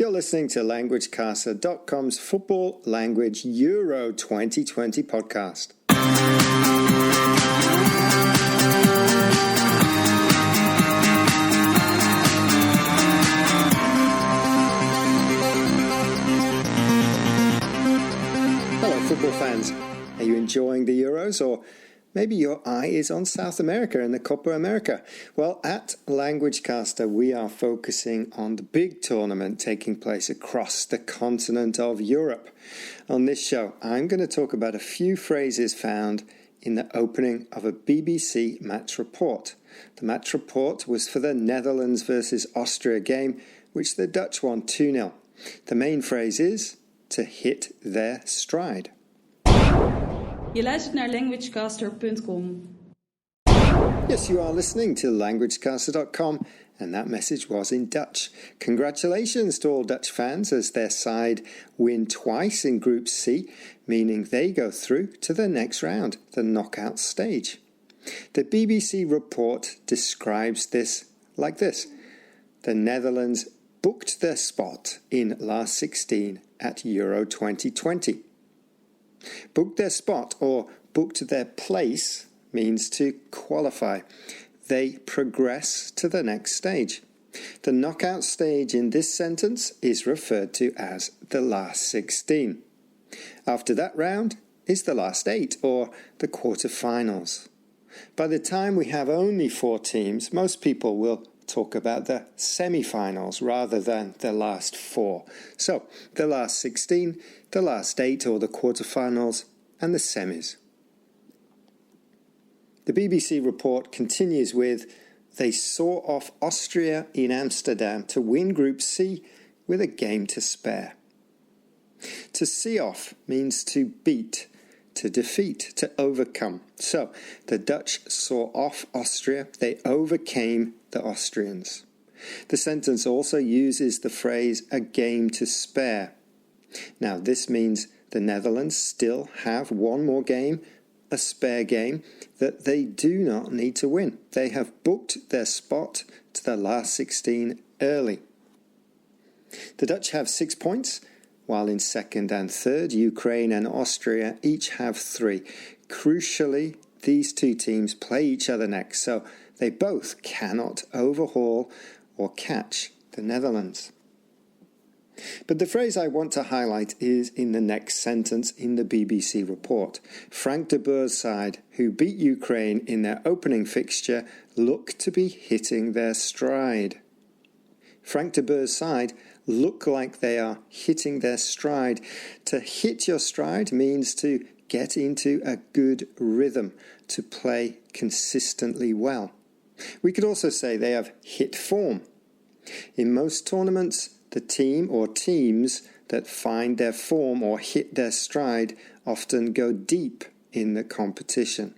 You're listening to LanguageCaster.com's Football Language Euro 2020 podcast. Hello, football fans. Are you enjoying the Euros, or maybe your eye is on South America and the Copa America? Well, at LanguageCaster, we are focusing on the big tournament taking place across the continent of Europe. On this show, I'm going to talk about a few phrases found in the opening of a BBC match report. The match report was for the Netherlands versus Austria game, which the Dutch won 2-0. The main phrase is to hit their stride. Je luistert naar languagecaster.com. Yes, you are listening to LanguageCaster.com, and that message was in Dutch. Congratulations to all Dutch fans as their side win twice in Group C, meaning they go through to the next round, the knockout stage. The BBC report describes this like this. The Netherlands booked their spot in last 16 at Euro 2020. Booked their spot or booked their place means to qualify. They progress to the next stage. The knockout stage in this sentence is referred to as the last 16. After that round is the last 8 or the quarterfinals. By the time we have only 4 teams, most people will talk about the semi-finals rather than the last 4. So, the last 16, the last 8 or the quarterfinals, and the semis. The BBC report continues with, they saw off Austria in Amsterdam to win Group C with a game to spare. To see off means to beat, to defeat, to overcome. So, the Dutch saw off Austria, they overcame the Austrians. The sentence also uses the phrase a game to spare. Now, this means the Netherlands still have one more game, a spare game, that they do not need to win. They have booked their spot to the last 16 early. The Dutch have 6 points, while in second and third, Ukraine and Austria each have 3. Crucially, these two teams play each other next, so they both cannot overhaul or catch the Netherlands. But the phrase I want to highlight is in the next sentence in the BBC report. Frank de Boer's side, who beat Ukraine in their opening fixture, look to be hitting their stride. Frank de Boer's side look like they are hitting their stride. To hit your stride means to get into a good rhythm, to play consistently well. We could also say they have hit form. In most tournaments, the team or teams that find their form or hit their stride often go deep in the competition.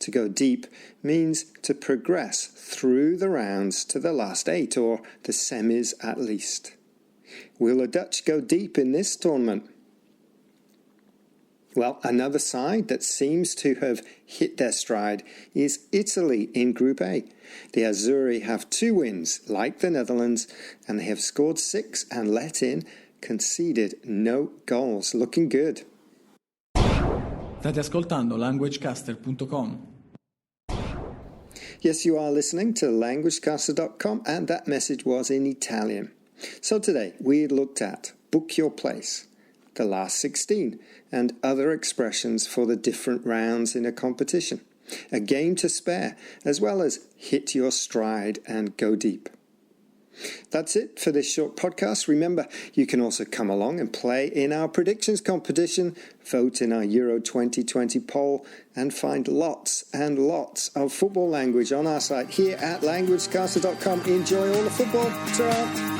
To go deep means to progress through the rounds to the last 8 or the semis at least. Will the Dutch go deep in this tournament? Well, another side that seems to have hit their stride is Italy in Group A. The Azzurri have 2 wins, like the Netherlands, and they have scored 6 and let in, conceded no goals. Looking good. State ascoltando LanguageCaster.com. Yes, you are listening to LanguageCaster.com, and that message was in Italian. So today, we looked at book your place, the last 16, and other expressions for the different rounds in a competition. A game to spare, as well as hit your stride and go deep. That's it for this short podcast. Remember, you can also come along and play in our predictions competition, vote in our Euro 2020 poll, and find lots and lots of football language on our site here at LanguageCaster.com. Enjoy all the football. Ta-ra!